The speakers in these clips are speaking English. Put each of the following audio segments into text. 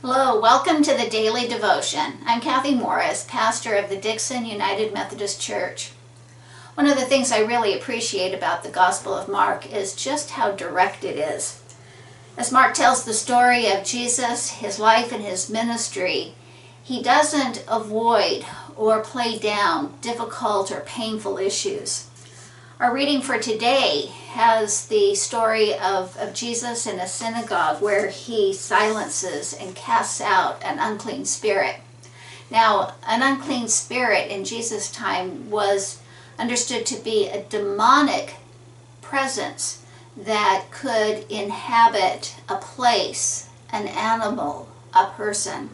Hello, welcome to the Daily Devotion. I'm Kathy Morris, pastor of the Dixon United Methodist Church. One of the things I really appreciate about the Gospel of Mark is just how direct it is. As Mark tells the story of Jesus, his life and his ministry, he doesn't avoid or play down difficult or painful issues. Our reading for today has the story of Jesus in a synagogue where he silences and casts out an unclean spirit. Now, an unclean spirit in Jesus' time was understood to be a demonic presence that could inhabit a place, an animal, a person.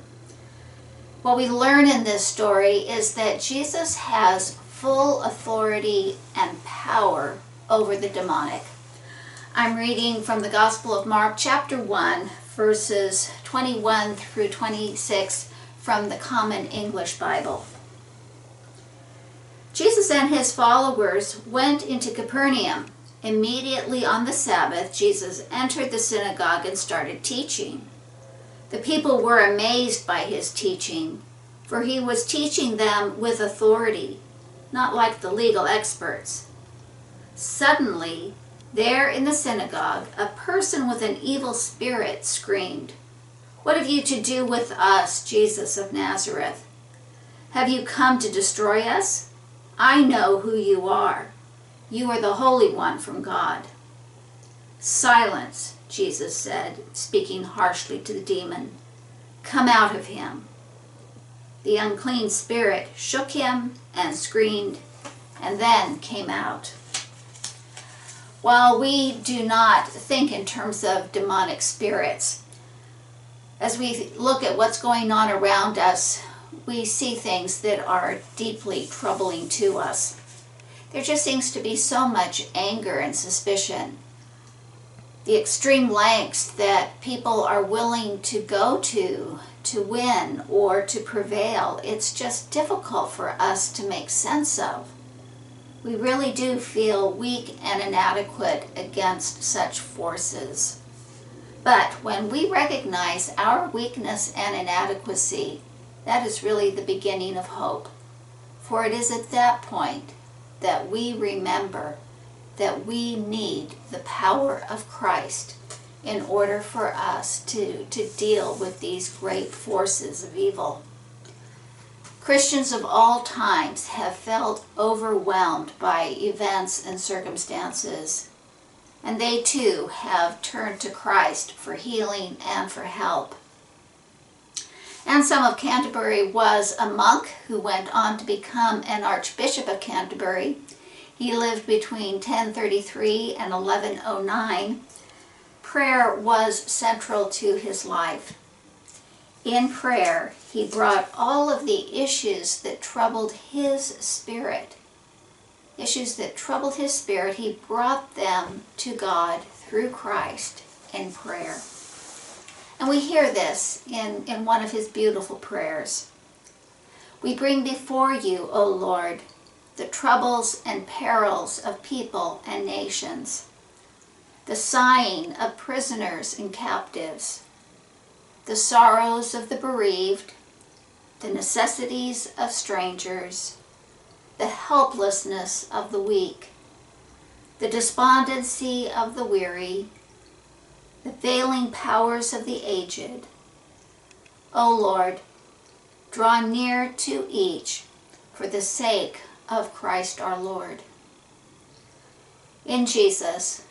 What we learn in this story is that Jesus has full authority and power over the demonic. I'm reading from the Gospel of Mark, chapter 1, verses 21 through 26 from the Common English Bible. Jesus and his followers went into Capernaum. Immediately on the Sabbath, Jesus entered the synagogue and started teaching. The people were amazed by his teaching, for he was teaching them with authority, not like the legal experts. Suddenly, there in the synagogue, a person with an evil spirit screamed, "What have you to do with us, Jesus of Nazareth? Have you come to destroy us? I know who you are. You are the Holy One from God." "Silence," Jesus said, speaking harshly to the demon. "Come out of him." The unclean spirit shook him and screamed, and then came out. While we do not think in terms of demonic spirits, as we look at what's going on around us, we see things that are deeply troubling to us. There just seems to be so much anger and suspicion. The extreme lengths that people are willing to go to win or to prevail, it's just difficult for us to make sense of. We really do feel weak and inadequate against such forces. But when we recognize our weakness and inadequacy, that is really the beginning of hope. For it is at that point that we remember that we need the power of Christ in order for us to deal with these great forces of evil. Christians of all times have felt overwhelmed by events and circumstances, and they too have turned to Christ for healing and for help. Anselm of Canterbury was a monk who went on to become an Archbishop of Canterbury. He lived between 1033 and 1109. Prayer was central to his life. In prayer, he brought all of the issues that troubled his spirit. He brought them to God through Christ in prayer. And we hear this in one of his beautiful prayers. "We bring before you, O Lord, the troubles and perils of people and nations, the sighing of prisoners and captives, the sorrows of the bereaved, the necessities of strangers, the helplessness of the weak, the despondency of the weary, the failing powers of the aged. O Lord, draw near to each for the sake of Christ our Lord." In Jesus,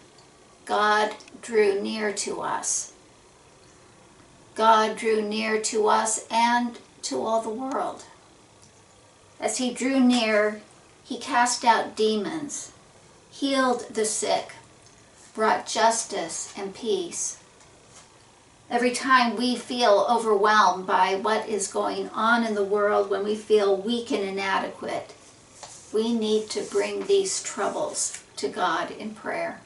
God drew near to us. God drew near to us and to all the world. As he drew near, he cast out demons, healed the sick, brought justice and peace. Every time we feel overwhelmed by what is going on in the world, when we feel weak and inadequate, we need to bring these troubles to God in prayer.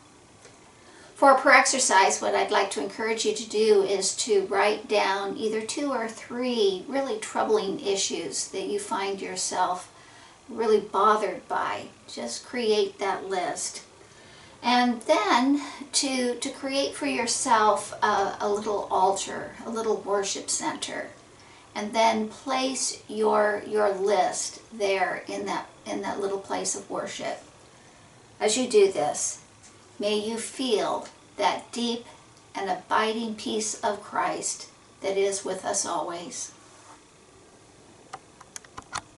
For a prayer exercise, what I'd like to encourage you to do is to write down either 2 or 3 really troubling issues that you find yourself really bothered by. Just create that list. And then to create for yourself a little altar, a little worship center, and then place your list there in that little place of worship. As you do this, may you feel that deep and abiding peace of Christ that is with us always.